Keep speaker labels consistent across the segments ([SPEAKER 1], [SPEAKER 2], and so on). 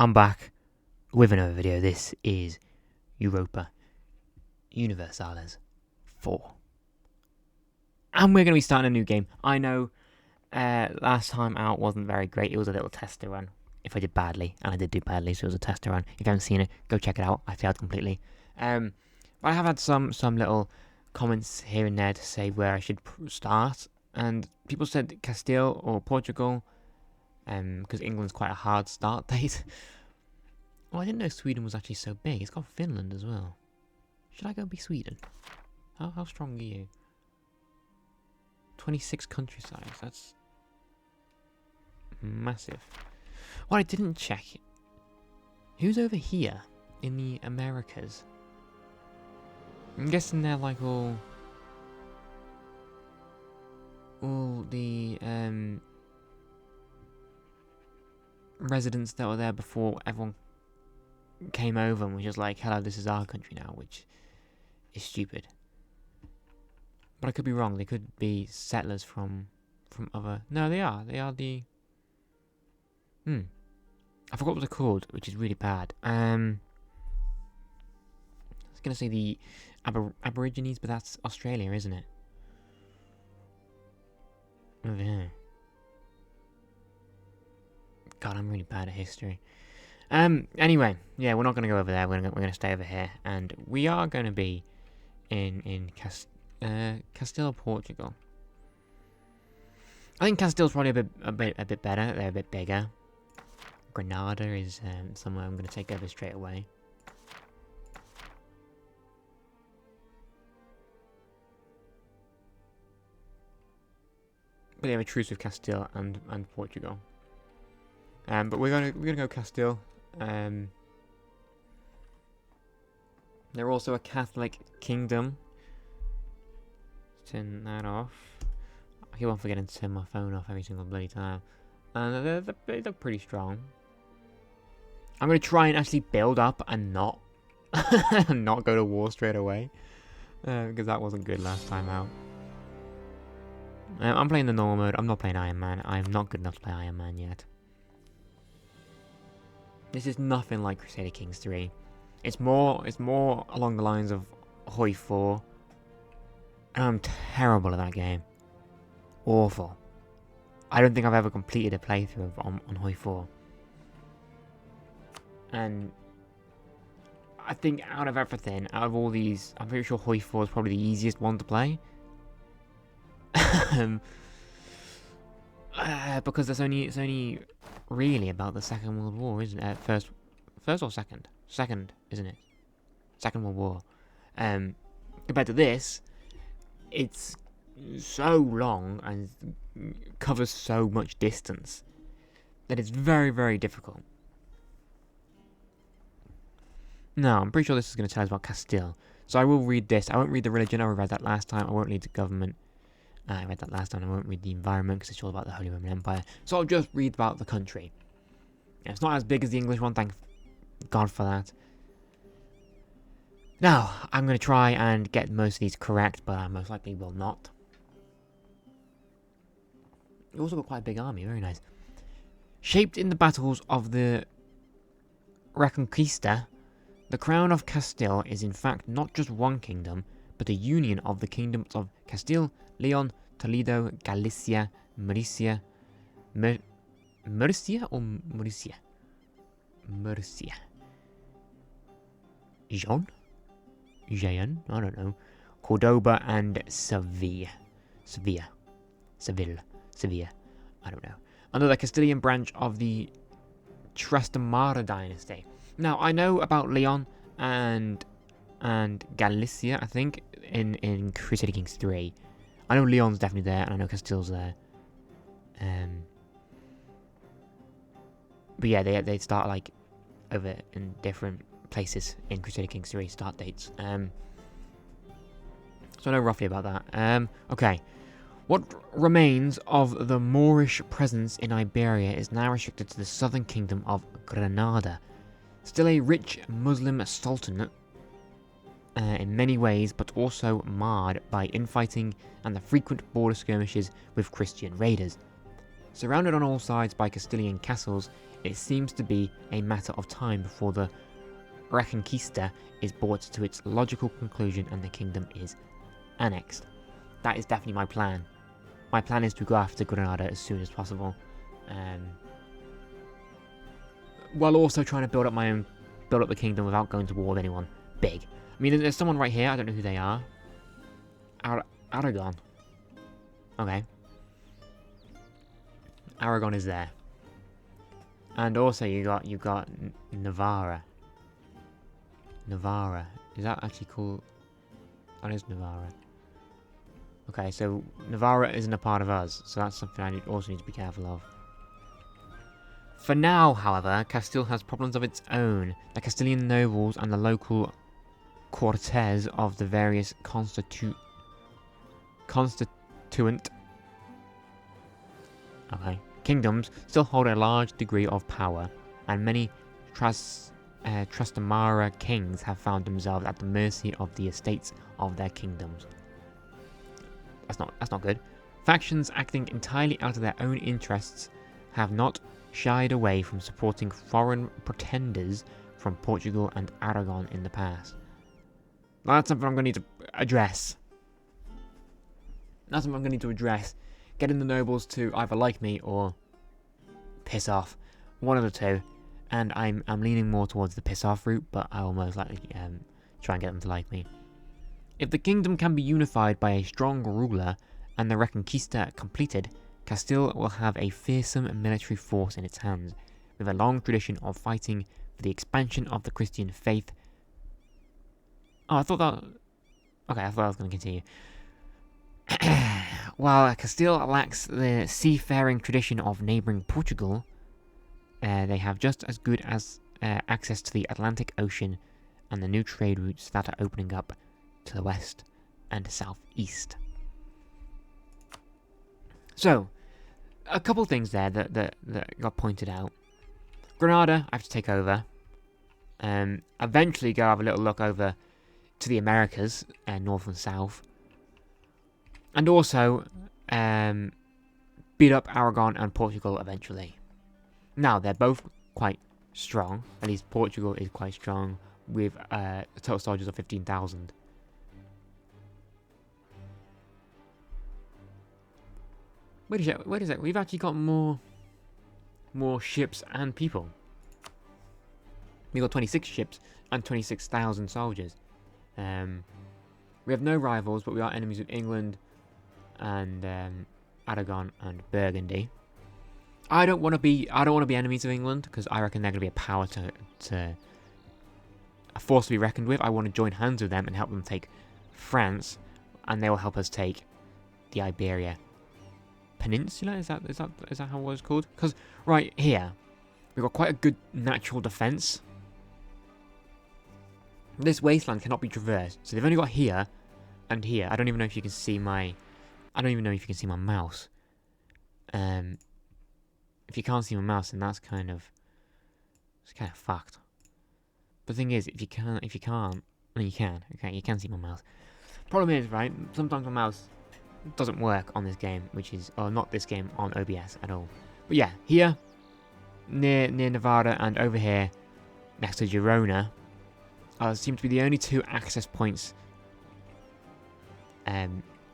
[SPEAKER 1] I'm back with another video. This is Europa Universalis 4. And we're going to be starting a new game. I know last time out wasn't very great. It was a little tester run. If I did badly, and I did do badly, so it was a tester run. If you haven't seen it, go check it out. I failed completely. But I have had some little comments here and there to say where I should start. And people said Castile or Portugal, because England's quite a hard start date. Oh, I didn't know Sweden was actually so big. It's got Finland as well. Should I go be Sweden? How strong are you? 26 country size. That's massive. What I didn't check. Who's over here in the Americas? I'm guessing they're like all the residents that were there before everyone came over and was just like, hello, this is our country now, which is stupid. But I could be wrong. They could be settlers from other... No, they are. They are the... I forgot what they're called, which is really bad. I was going to say the Aborigines, but that's Australia, isn't it? Over here. God, I'm really bad at history. Anyway, yeah, we're not going to go over there. We're going to stay over here, and we are going to be in Castile, Portugal. I think Castile's probably a bit better. They're a bit bigger. Granada is somewhere I'm going to take over straight away. But they have a truce with Castile and Portugal. But we're gonna go Castile. They're also a Catholic kingdom. Turn that off. I keep on forgetting to turn my phone off every single bloody time. And they look pretty strong. I'm gonna try and actually build up and not not go to war straight away, because that wasn't good last time out. I'm playing the normal mode. I'm not playing Iron Man. I'm not good enough to play Iron Man yet. This is nothing like Crusader Kings 3. It's more along the lines of Hoi 4. And I'm terrible at that game. Awful. I don't think I've ever completed a playthrough on Hoi 4. And I think out of everything, out of all these, I'm pretty sure Hoi 4 is probably the easiest one to play. Because it's only really about the Second World War, isn't it? First or second? Second, isn't it? Second World War. Compared to this, it's so long and covers so much distance that it's very, very difficult. Now, I'm pretty sure this is going to tell us about Castile. So I will read this. I won't read the religion. I read that last time. I won't read the government. I read that last time. I won't read the environment because it's all about the Holy Roman Empire. So I'll just read about the country. It's not as big as the English one, thank God for that. Now, I'm going to try and get most of these correct, but I most likely will not. You also got quite a big army, very nice. Shaped in the battles of the Reconquista, the crown of Castile is in fact not just one kingdom, but a union of the kingdoms of Castile, Leon, Toledo, Galicia, Murcia, Murcia or Murcia? Murcia. Jaén? I don't know. Cordoba and Seville. I don't know. Under the Castilian branch of the Trastamara dynasty. Now, I know about Leon and Galicia, I think, in Crusader Kings 3. I know Leon's definitely there, and I know Castile's there. But yeah, they start like over in different places in Crusader Kings 3 start dates. So I know roughly about that. Okay. What remains of the Moorish presence in Iberia is now restricted to the southern kingdom of Granada. Still a rich Muslim sultanate in many ways, but also marred by infighting and the frequent border skirmishes with Christian raiders. Surrounded on all sides by Castilian castles, it seems to be a matter of time before the Reconquista is brought to its logical conclusion and the kingdom is annexed. That is definitely my plan. My plan is to go after Granada as soon as possible, while also trying to build up the kingdom without going to war with anyone big. I mean, there's someone right here. I don't know who they are. Aragon. Okay. Aragon is there, and also you got Navarra. Navarra, is that actually called? That is Navarra. Okay, so Navarra isn't a part of us, so that's something I also need to be careful of. For now, however, Castile has problems of its own. The Castilian nobles and the local cortes of the various constituent kingdoms still hold a large degree of power, and many Trastamara kings have found themselves at the mercy of the estates of their kingdoms. That's not good. Factions acting entirely out of their own interests have not shied away from supporting foreign pretenders from Portugal and Aragon in the past. Now, that's something I'm going to need to address. Getting the nobles to either like me or piss off. One of the two. And I'm leaning more towards the piss off route, but I will most likely try and get them to like me. If the kingdom can be unified by a strong ruler and the Reconquista completed, Castile will have a fearsome military force in its hands, with a long tradition of fighting for the expansion of the Christian faith. Oh, I thought I was going to continue. While Castile lacks the seafaring tradition of neighbouring Portugal, they have just as good as access to the Atlantic Ocean and the new trade routes that are opening up to the west and southeast. So, a couple things there that got pointed out. Granada, I have to take over. Eventually go have a little look over to the Americas, north and south. And also, beat up Aragon and Portugal eventually. Now, they're both quite strong. At least Portugal is quite strong with total soldiers of 15,000. Wait a sec. We've actually got more ships and people. We've got 26 ships and 26,000 soldiers. We have no rivals, but we are enemies with England and Aragon and Burgundy. I don't want to be enemies of England because I reckon they're going to be a power to a force to be reckoned with. I want to join hands with them and help them take France, and they will help us take the Iberia Peninsula. Is that how it was called? Because right here we've got quite a good natural defense. This wasteland cannot be traversed, so they've only got here and here. I don't even know if you can see my mouse. If you can't see my mouse, then it's kind of fucked. But the thing is, if you can't, well, you can. Okay, you can see my mouse. Problem is, right? Sometimes my mouse doesn't work on this game, or not this game on OBS at all. But yeah, here near Nevada and over here next to Girona seem to be the only two access points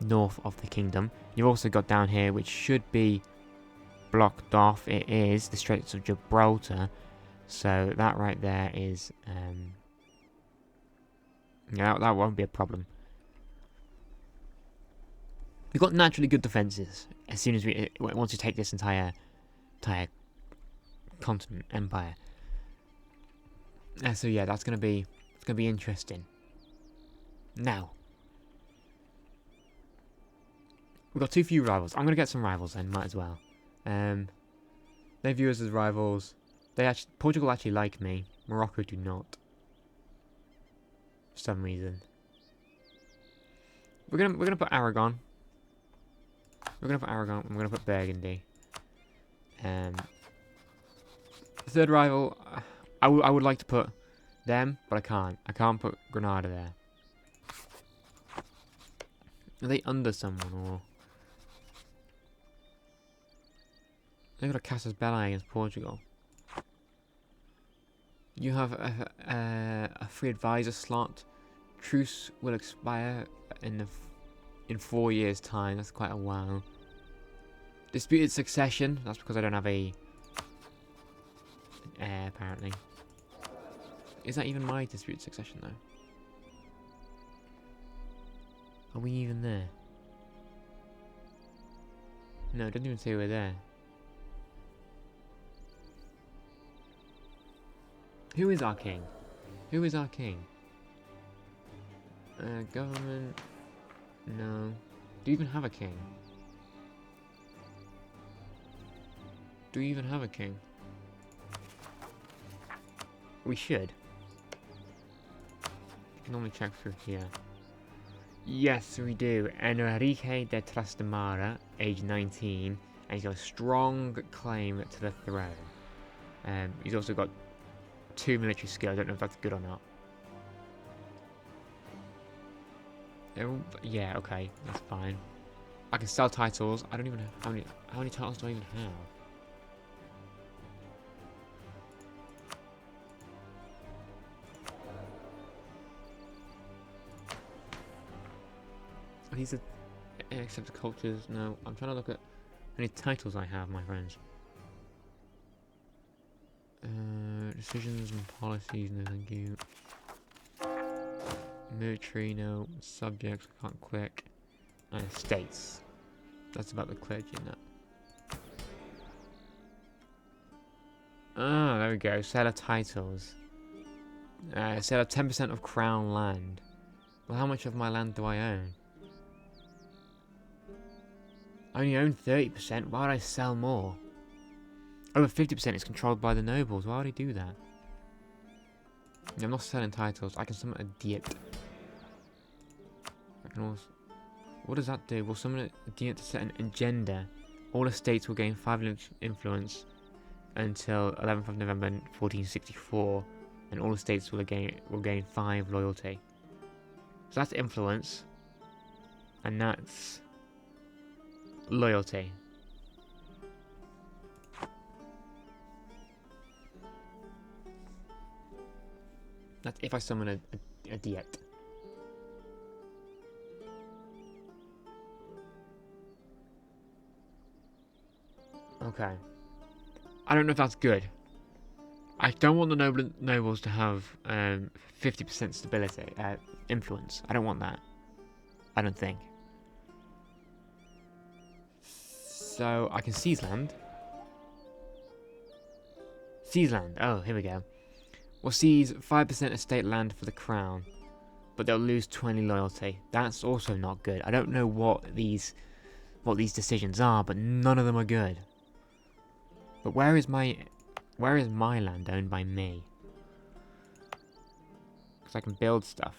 [SPEAKER 1] north of the kingdom. You've also got down here, which should be blocked off. It is the Straits of Gibraltar, so that right there is yeah, that won't be a problem. We've got naturally good defenses as soon as once we take this entire continent empire. So yeah, it's gonna be interesting. Now we've got too few rivals. I'm gonna get some rivals then, might as well. They view us as rivals. Portugal actually like me. Morocco do not. For some reason. We're gonna put Aragon. We're gonna put Burgundy. Third rival, I would like to put them, but I can't. I can't put Granada there. Are they under someone or? They've got a Casas Belli against Portugal. You have a free advisor slot. Truce will expire in 4 years' time. That's quite a while. Disputed succession. That's because I don't have a heir, apparently. Is that even my disputed succession, though? Are we even there? No, it doesn't even say we're there. Who is our king? Who is our king? Government... No. Do you even have a king? Do we even have a king? We should. Normally check through here. Yes, we do. Enrique de Trastamara, age 19, and he's got a strong claim to the throne. He's also got 2 military skill. I don't know if that's good or not. Yeah, okay, that's fine. I can sell titles. I don't even know how many titles do I even have? These are accepted cultures. No, I'm trying to look at how many titles I have, my friends. Decisions and policies, no thank you. Military, no. Subjects, I can't click. States. That's about the clergy in that. Ah, there we go. Sell of titles. Sell of 10% of crown land. Well, how much of my land do I own? I only own 30%. Why would I sell more? Over 50% is controlled by the nobles. Why would I do that? I'm not selling titles. I can summon a diet. I can also... What does that do? We'll summon a diet to set an agenda. All estates will gain 5 influence until 11th of November 1464, and all estates will gain 5 loyalty. So that's influence, and that's loyalty. That's if I summon a diet. Okay. I don't know if that's good. I don't want the nobles to have 50% stability, influence. I don't want that. I don't think. So I can seize land. Seize land. Oh, here we go. We'll seize 5% estate land for the crown, but they'll lose 20 loyalty. That's also not good. I don't know what these decisions are, but none of them are good. But where is my land owned by me? Because I can build stuff.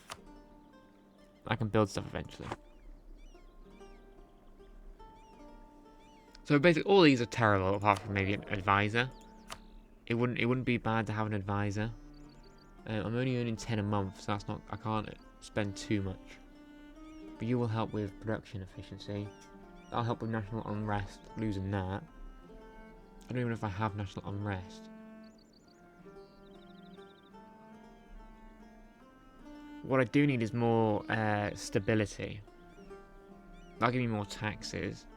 [SPEAKER 1] I can build stuff eventually. So basically, all these are terrible, apart from maybe an advisor. It wouldn't be bad to have an advisor. I'm only earning 10 a month, so that's not. I can't spend too much. But you will help with production efficiency. I'll help with national unrest, losing that. I don't even know if I have national unrest. What I do need is more stability. That'll give me more taxes.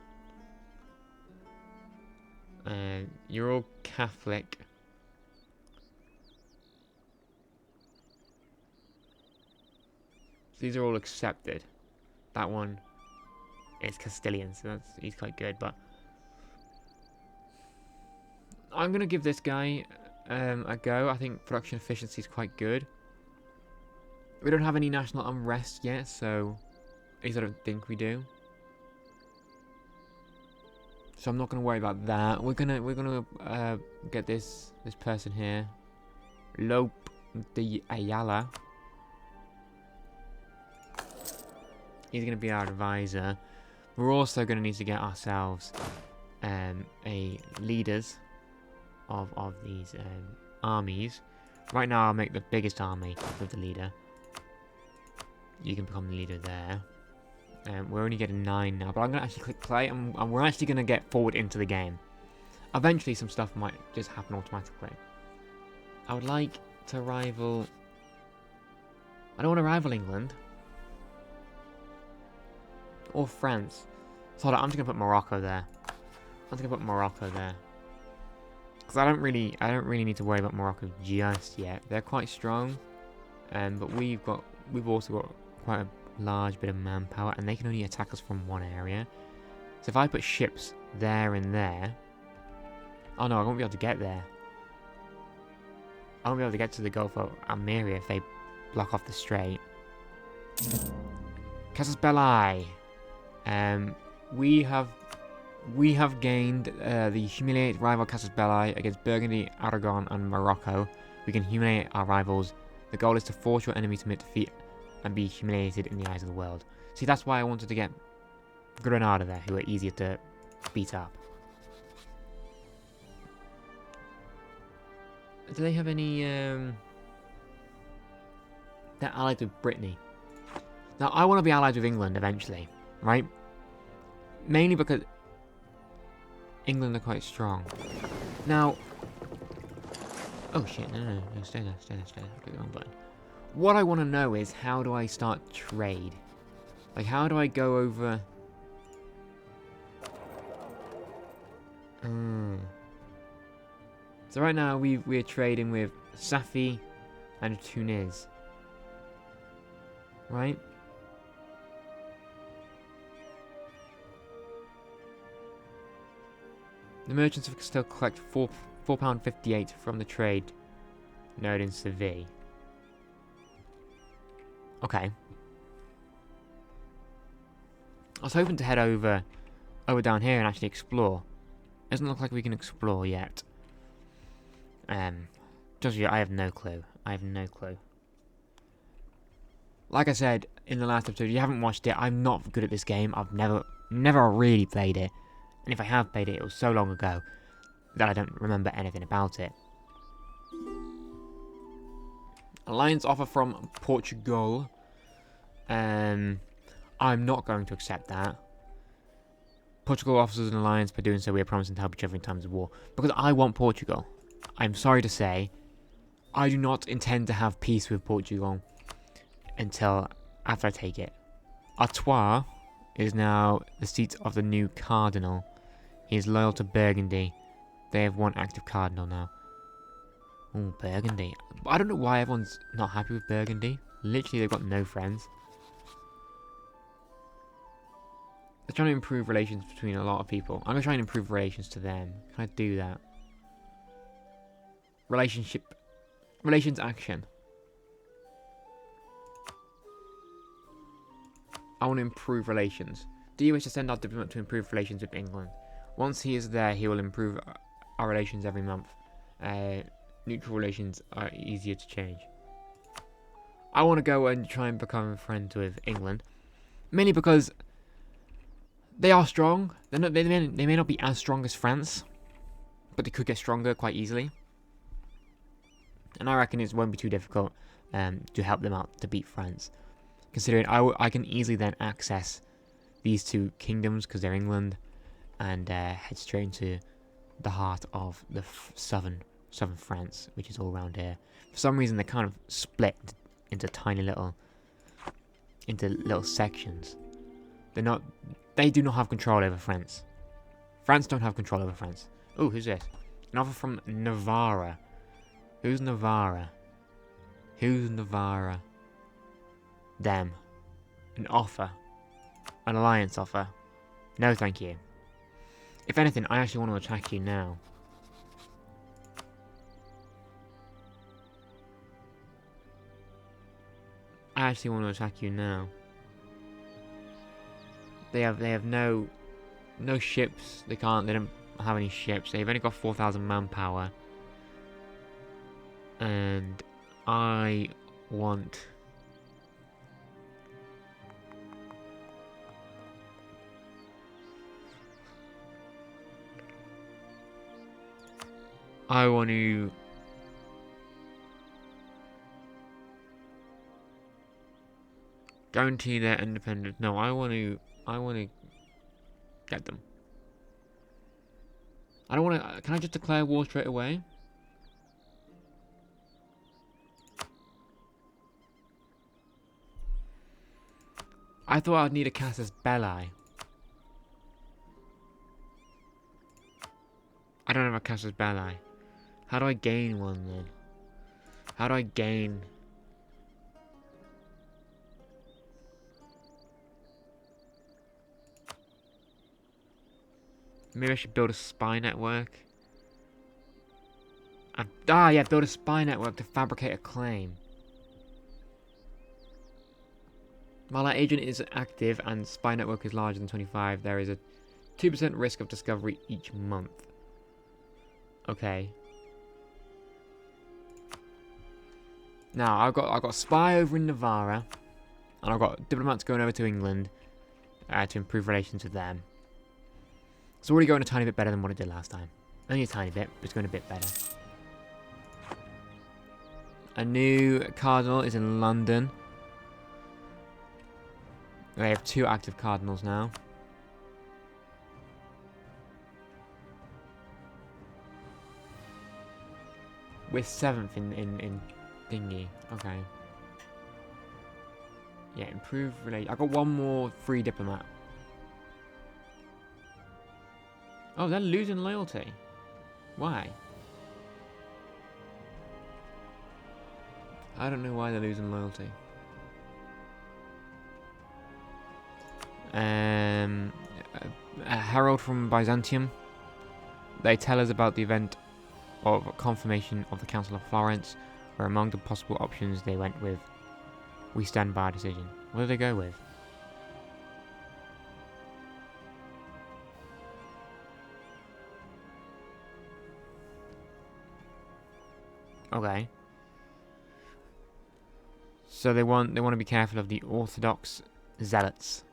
[SPEAKER 1] You're all Catholic. So these are all accepted. That one is Castilian, so he's quite good, but I'm gonna give this guy a go. I think production efficiency is quite good. We don't have any national unrest yet, so at least I don't think we do. So I'm not gonna worry about that. We're gonna get this person here, Lope de Ayala. He's gonna be our advisor. We're also gonna need to get ourselves a leaders of these armies. Right now, I'll make the biggest army with the leader. You can become the leader there. We're only getting 9 now, but I'm gonna actually click play, and we're actually gonna get forward into the game. Eventually, some stuff might just happen automatically. I would like to rival... I don't want to rival England. Or France. So I'm just going to put Morocco there. I'm just going to put Morocco there. Because I don't really need to worry about Morocco just yet. They're quite strong. But we've also got quite a large bit of manpower. And they can only attack us from one area. So if I put ships there and there... Oh no, I won't be able to get there. I won't be able to get to the Gulf of Almeria if they block off the strait. Casus Belli. We have gained the humiliate rival Casus Belli against Burgundy, Aragon, and Morocco. We can humiliate our rivals. The goal is to force your enemy to admit defeat and be humiliated in the eyes of the world. See, that's why I wanted to get Granada there, who are easier to beat up. Do they have any... They're allied with Brittany. Now, I want to be allied with England eventually, right? Mainly because England are quite strong. Now... Oh shit, no, stay there. Click the wrong button. What I want to know is, how do I start trade? Like, how do I go over... So right now we're trading with Safi and Tunis. Right? The merchants can still collect £4.58 from the trade node in Seville. Okay. I was hoping to head over down here and actually explore. Doesn't look like we can explore yet. Just yet, I have no clue. Like I said in the last episode, if you haven't watched it, I'm not good at this game. I've never really played it. And if I have played it, it was so long ago that I don't remember anything about it. Alliance offer from Portugal. I'm not going to accept that. Portugal offers us an alliance. By doing so, we are promising to help each other in times of war. Because I want Portugal. I'm sorry to say, I do not intend to have peace with Portugal until after I take it. Artois is now the seat of the new cardinal. He is loyal to Burgundy. They have one active cardinal now. Oh, Burgundy. I don't know why everyone's not happy with Burgundy. Literally, they've got no friends. They're trying to improve relations between a lot of people. I'm going to try and improve relations to them. Can I do that? Relations action. I want to improve relations. Do you wish to send our diplomat to improve relations with England? Once he is there, he will improve our relations every month. Neutral relations are easier to change. I want to go and try and become friends with England. Mainly because they are strong. They may not be as strong as France, but they could get stronger quite easily. And I reckon it won't be too difficult to help them out to beat France. Considering I can easily then access these two kingdoms because they're England, and head straight into the heart of the southern France, which is all around here. For some reason, they're kind of split into tiny little sections. They do not have control over France. France don't have control over France. Oh, who's this? An offer from Navarra. Who's Navarra? Them. An offer. An alliance offer. No, thank you. If anything, I actually want to attack you now. They have no ships. They don't have any ships. They've only got 4,000 manpower. And I want to guarantee their independence. No, I want to get them. I don't want to... Can I just declare war straight away? I thought I'd need a casus belli. I don't have a casus belli. How do I gain one then? How do I gain... Maybe I should build a spy network. Yeah, build a spy network to fabricate a claim. While that agent is active and spy network is larger than 25, there is a 2% risk of discovery each month. Okay. Now I've got a spy over in Navarra, and I've got diplomats going over to England to improve relations with them. It's already going a tiny bit better than what it did last time. Only a tiny bit, but it's going a bit better. A new cardinal is in London. They have 2 active cardinals now. We're 7th in thingy. Okay. Yeah, improve relation. I got 1 more free diplomat. Oh, they're losing loyalty. Why? I don't know why they're losing loyalty. A herald from Byzantium. They tell us about the event of confirmation of the Council of Florence, where among the possible options they went with, we stand by our decision. What did they go with? Okay. So they want to be careful of the Orthodox zealots.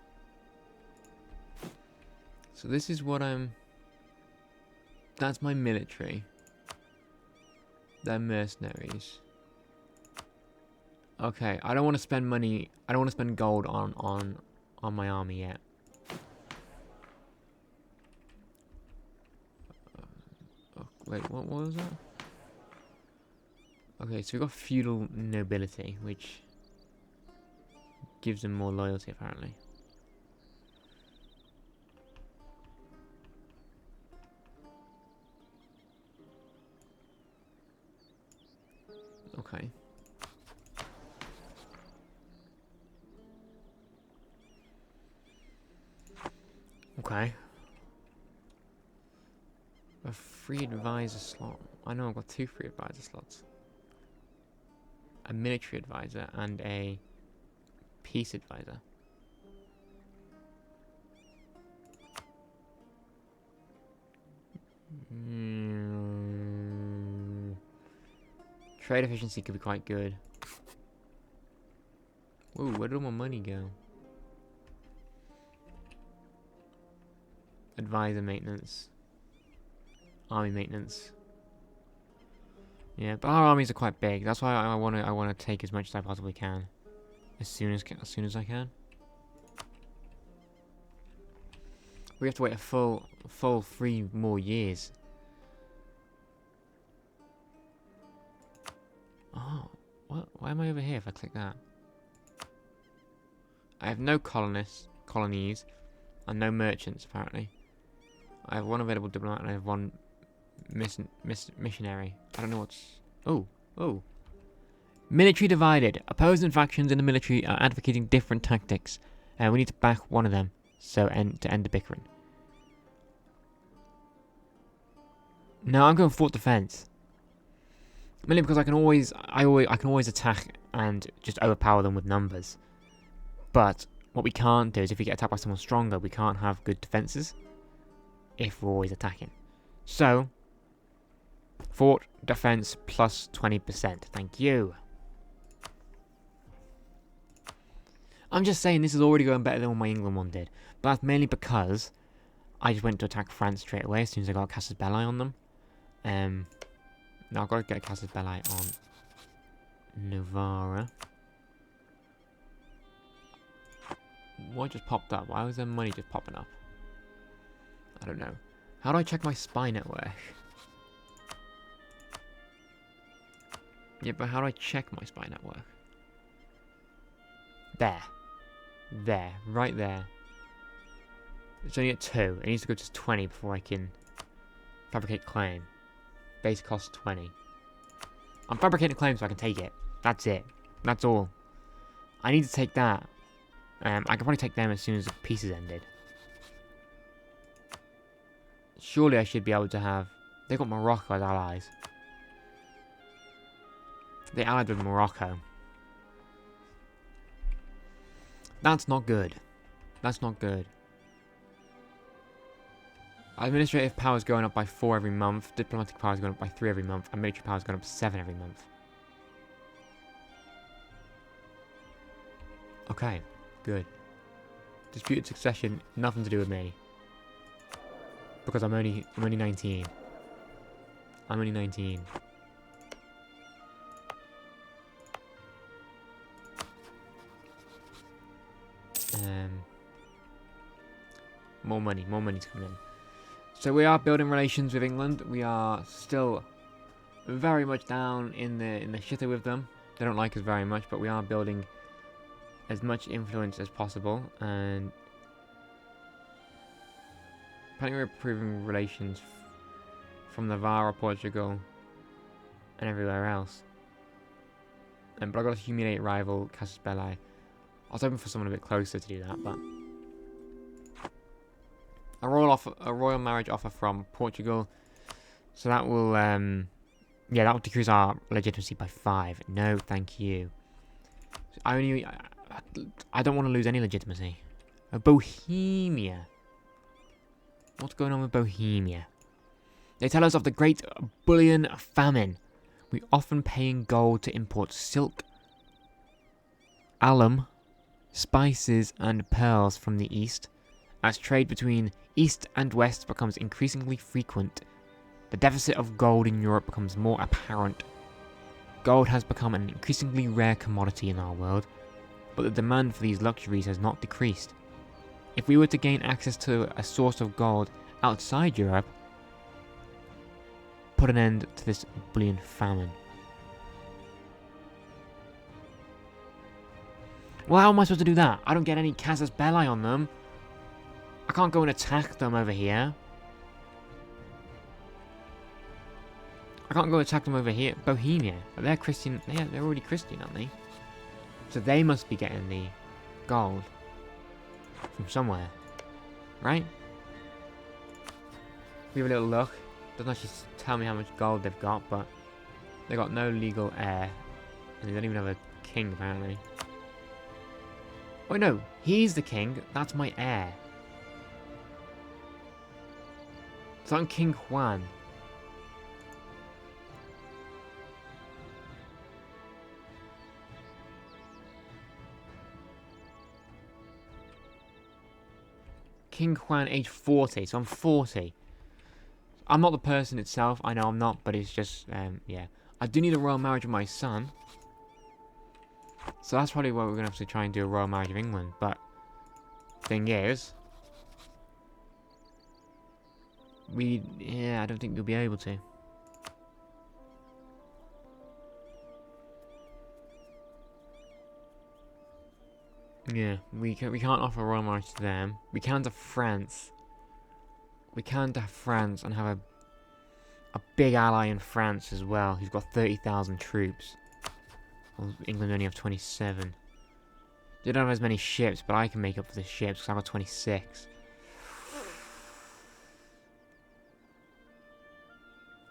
[SPEAKER 1] So this is what I'm... That's my military. They're mercenaries. Okay, I don't want to spend money. I don't want to spend gold on my army yet. Wait, what was that? Okay, so we've got feudal nobility, which gives them more loyalty, apparently. Okay. Okay. A free advisor slot. I know I've got 2 free advisor slots. A military advisor and a peace advisor. Trade efficiency could be quite good. Whoa, where did all my money go? Advisor maintenance. Army maintenance. Yeah, but our armies are quite big. That's why I want to take as much as I possibly can, as soon as I can. We have to wait a full 3 more years. Oh, what? Why am I over here if I click that? I have no colonies, and no merchants apparently. I have 1 available diplomat and I have 1 missionary. I don't know what's... Oh. Military divided. Opposing factions in the military are advocating different tactics. And we need to back one of them. So to end the bickering. No, I'm going fort defense. Mainly because I can always attack and just overpower them with numbers. But what we can't do is if we get attacked by someone stronger, we can't have good defenses if we're always attacking. So, fort defense plus 20%. Thank you. I'm just saying this is already going better than what my England one did. But that's mainly because I just went to attack France straight away as soon as I got a casus belli on them. Now I've got to get a casus belli on Navarra. What just popped up? Why was their money just popping up? I don't know. How do I check my spy network? Yeah, but how do I check my spy network? There. There. Right there. It's only at 2. It needs to go to 20 before I can fabricate claim. Base cost 20. I'm fabricating claim so I can take it. That's it. That's all. I need to take that. I can probably take them as soon as the peace is ended. Surely I should be able to have... They've got Morocco as allies. They allied with Morocco. That's not good. That's not good. Administrative power is going up by 4 every month. Diplomatic power is going up by 3 every month. And military power is going up 7 every month. Okay, good. Disputed succession, nothing to do with me. Because I'm only 19. I'm only 19. More money's coming in. So we are building relations with England. We are still very much down in the shitter with them. They don't like us very much, but we are building as much influence as possible, and apparently we're improving relations from Navarra, Portugal, and everywhere else. But I got a humiliate rival, Casus Belli. I was hoping for someone a bit closer to do that, but a royal marriage offer from Portugal. So that will yeah, that will decrease our legitimacy by 5. No, thank you. I don't want to lose any legitimacy. Bohemia. What's going on with Bohemia? They tell us of the great bullion famine. We often pay in gold to import silk, alum, spices, and pearls from the east. As trade between east and west becomes increasingly frequent, the deficit of gold in Europe becomes more apparent. Gold has become an increasingly rare commodity in our world, but the demand for these luxuries has not decreased. If we were to gain access to a source of gold outside Europe, put an end to this bullion famine. Well, how am I supposed to do that? I don't get any casus belli on them. I can't go and attack them over here. I can't go attack them over here. Bohemia. They're Christian. They're already Christian, aren't they? So they must be getting the gold from somewhere. Right? We have a little look. Doesn't actually tell me how much gold they've got, but they got no legal heir. And they don't even have a king, apparently. Oh no, he's the king. That's my heir. So I'm King Juan. King Juan, age 40, so I'm 40. I'm not the person itself, I know I'm not, but it's just, yeah. I do need a royal marriage with my son. So that's probably what we're going to have to try and do, a royal marriage of England, but thing is, I don't think we'll be able to. Yeah, we can't offer a royal marriage to them. We can to France. We can to France and have a big ally in France as well, who's got 30,000 troops. Well, England only have 27. They don't have as many ships, but I can make up for the ships because I've got 26.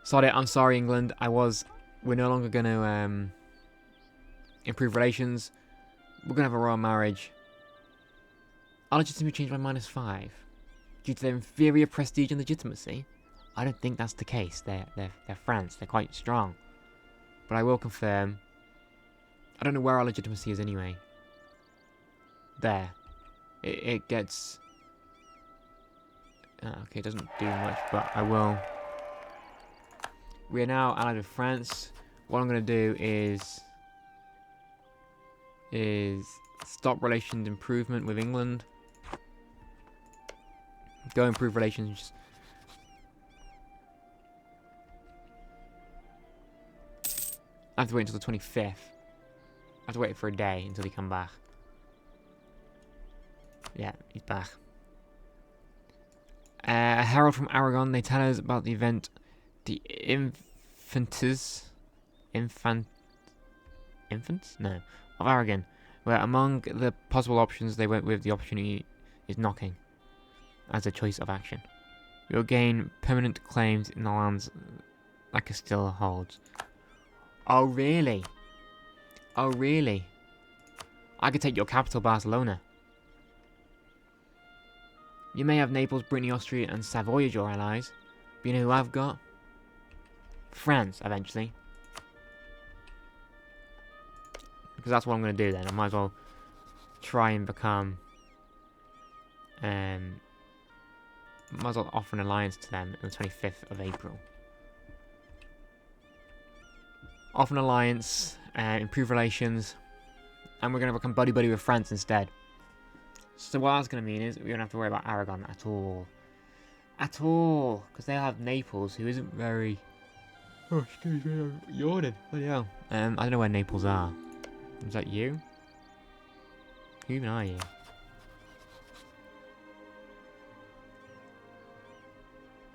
[SPEAKER 1] Sorry, I'm sorry, England. We're no longer going to improve relations. We're going to have a royal marriage. Our legitimacy changed by -5 due to their inferior prestige and legitimacy. I don't think that's the case. They're France. They're quite strong. But I will confirm. I don't know where our legitimacy is anyway. There. It gets... okay, it doesn't do much, but I will... We are now allied with France. What I'm going to do is stop relations improvement with England. Go improve relations I have to wait until the 25th. I have to wait for a day until he come back. Yeah, he's back. A herald from Aragon, they tell us about the event. The infants? No. Of Aragon. Where among the possible options, they went with the opportunity is knocking as a choice of action. You'll gain permanent claims in the lands that Castilla holds. Oh, really? Oh, really? I could take your capital, Barcelona. You may have Naples, Brittany, Austria, and Savoy as your allies. But you know who I've got? France, eventually. Because that's what I'm going to do then. I might as well try and become... might as well offer an alliance to them on the 25th of April. Offer an alliance, improve relations, and we're going to become buddy-buddy with France instead. So what that's going to mean is we don't have to worry about Aragon at all. At all! Because they have Naples, who isn't very... Oh, excuse me, I'm yawning. Bloody hell. I don't know where Naples are. Is that you? Who even are you?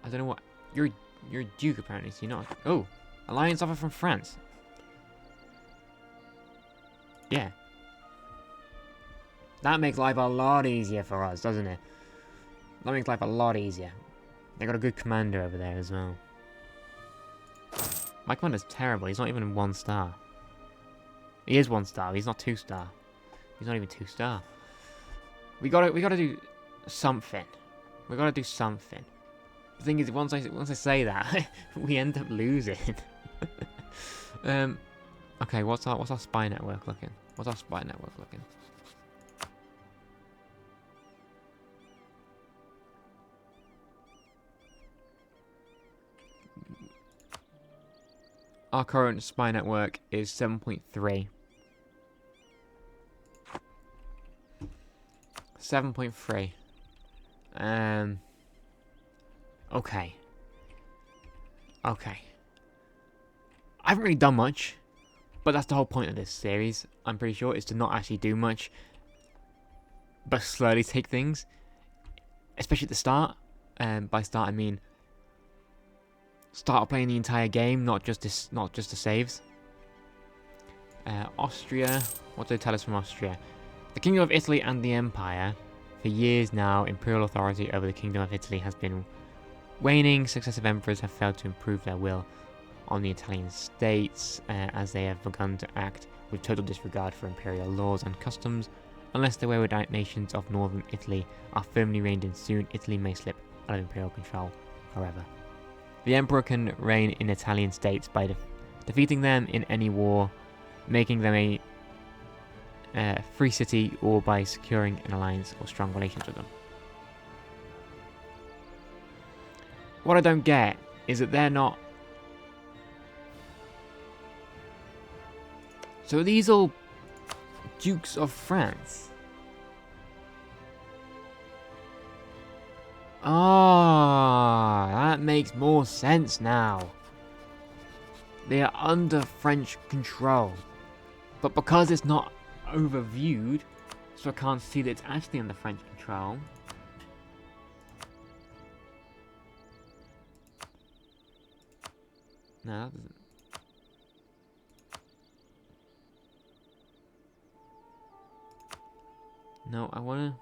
[SPEAKER 1] I don't know what... You're a duke, apparently, so you're not... Oh! Alliance offer from France. Yeah. That makes life a lot easier for us, doesn't it? That makes life a lot easier. They got a good commander over there as well. My commander's terrible. He's not even 1 star. He is 1 star. He's not 2 star. He's not even 2 star. We gotta do something. We gotta do something. The thing is, once I say that, we end up losing. Okay, what's our spy network looking? What's our spy network looking? Our current spy network is 7.3. 7.3. Okay. Okay. I haven't really done much, but that's the whole point of this series, I'm pretty sure, is to not actually do much, but slowly take things, especially at the start. By start, I mean start playing the entire game, not just the saves. Austria. What do they tell us from Austria? The Kingdom of Italy and the Empire. For years now, imperial authority over the Kingdom of Italy has been waning. Successive emperors have failed to improve their will on the Italian states, as they have begun to act with total disregard for imperial laws and customs. Unless the wayward nations of northern Italy are firmly reined in soon, Italy may slip out of imperial control forever. The emperor can reign in Italian states by defeating them in any war, making them a free city, or by securing an alliance or strong relations with them. What I don't get is that they're not... So are these all Dukes of France? Ah, that makes more sense now. They are under French control. But because it's not overviewed, so I can't see that it's actually under French control. No, that doesn't. No, I wanna...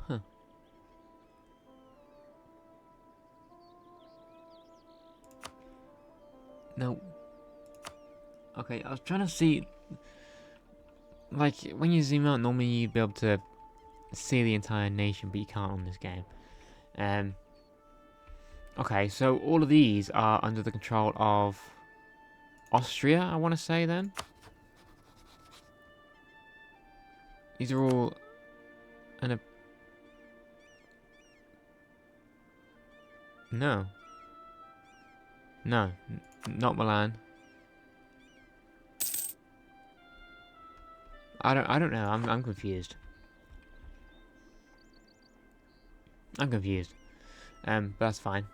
[SPEAKER 1] Huh. No. Okay, I was trying to see... Like, when you zoom out, normally you'd be able to see the entire nation, but you can't on this game. Okay, so all of these are under the control of Austria, I want to say then. These are all... No. No, not Milan. I don't know. I'm confused. I'm confused. But that's fine.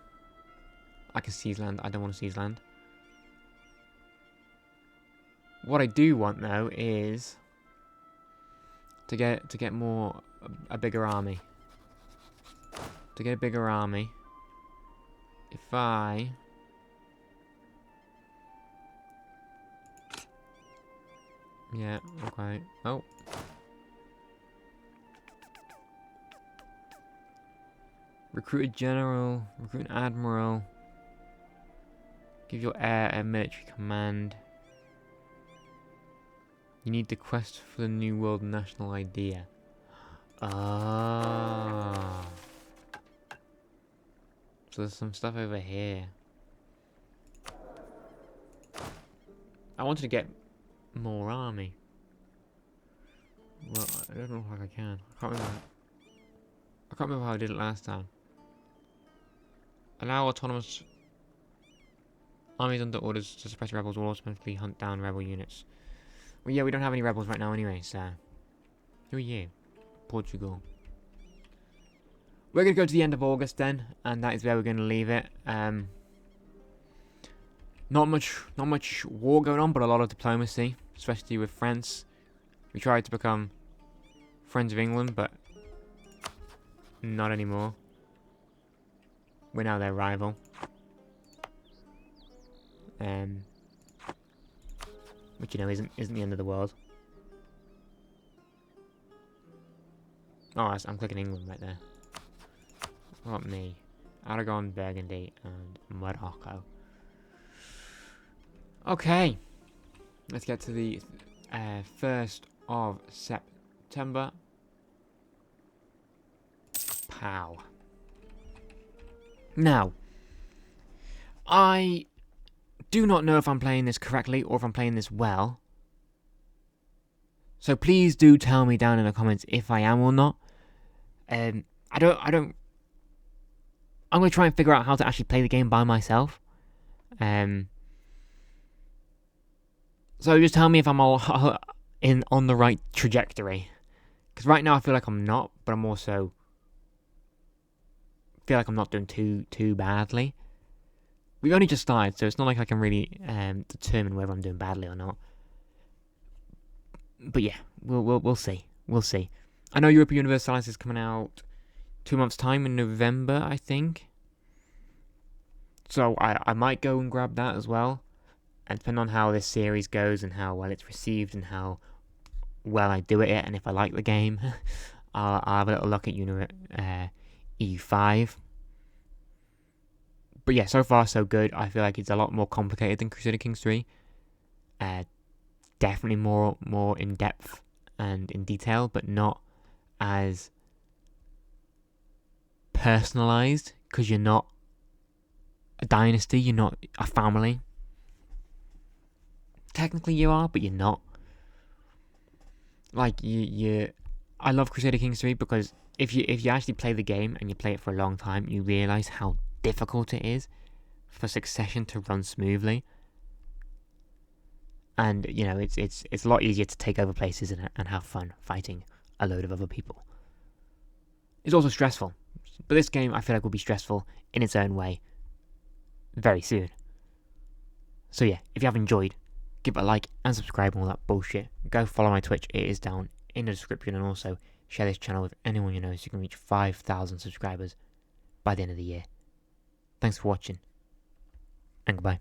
[SPEAKER 1] Like a seize land. I don't want to seize land. What I do want though is to get a bigger army. To get a bigger army, if I yeah, okay. Oh. Recruit a general, recruit an admiral. Give your heir a military command. You need the quest for the New World national idea. Ah. So there's some stuff over here. I wanted to get more army. Well, I don't know if I can. I can't remember how I did it last time. Allow autonomous armies under orders to suppress rebels will automatically hunt down rebel units. Well, yeah, we don't have any rebels right now anyway, so... Who are you? Portugal. We're going to go to the end of August then, and that is where we're going to leave it. Not much war going on, but a lot of diplomacy, especially with France. We tried to become friends of England, but not anymore. We're now their rival. Which, you know, isn't the end of the world. Oh, I'm clicking England right there. Not me. Aragon, Burgundy, and Morocco. Okay. Let's get to the 1st of September. Pow. Now, I do not know if I'm playing this correctly or if I'm playing this well. So please do tell me down in the comments if I am or not. I'm going to try and figure out how to actually play the game by myself. So just tell me if I'm all on the right trajectory. Because right now I feel like I'm not, but I'm also feel like I'm not doing too badly. We've only just started, so it's not like I can really determine whether I'm doing badly or not. But yeah, we'll see. We'll see. I know Europa Universalis is coming out 2 months' time in November, I think. So I might go and grab that as well. And depending on how this series goes and how well it's received and how well I do at it and if I like the game, I'll have a little look at EU5. But yeah, so far so good. I feel like it's a lot more complicated than Crusader Kings 3. Definitely more in depth and in detail, but not as personalized, because you're not a dynasty, you're not a family. Technically you are, but you're not. Like I love Crusader Kings 3 because if you actually play the game and you play it for a long time, you realize how difficult it is for succession to run smoothly. And you know, it's a lot easier to take over places and have fun fighting a load of other people. It's also stressful, but this game I feel like will be stressful in its own way very soon. So yeah, if you have enjoyed, give it a like and subscribe and all that bullshit. Go follow my Twitch, it is down in the description, and also share this channel with anyone you know so you can reach 5,000 subscribers by the end of the year. Thanks for watching, and goodbye.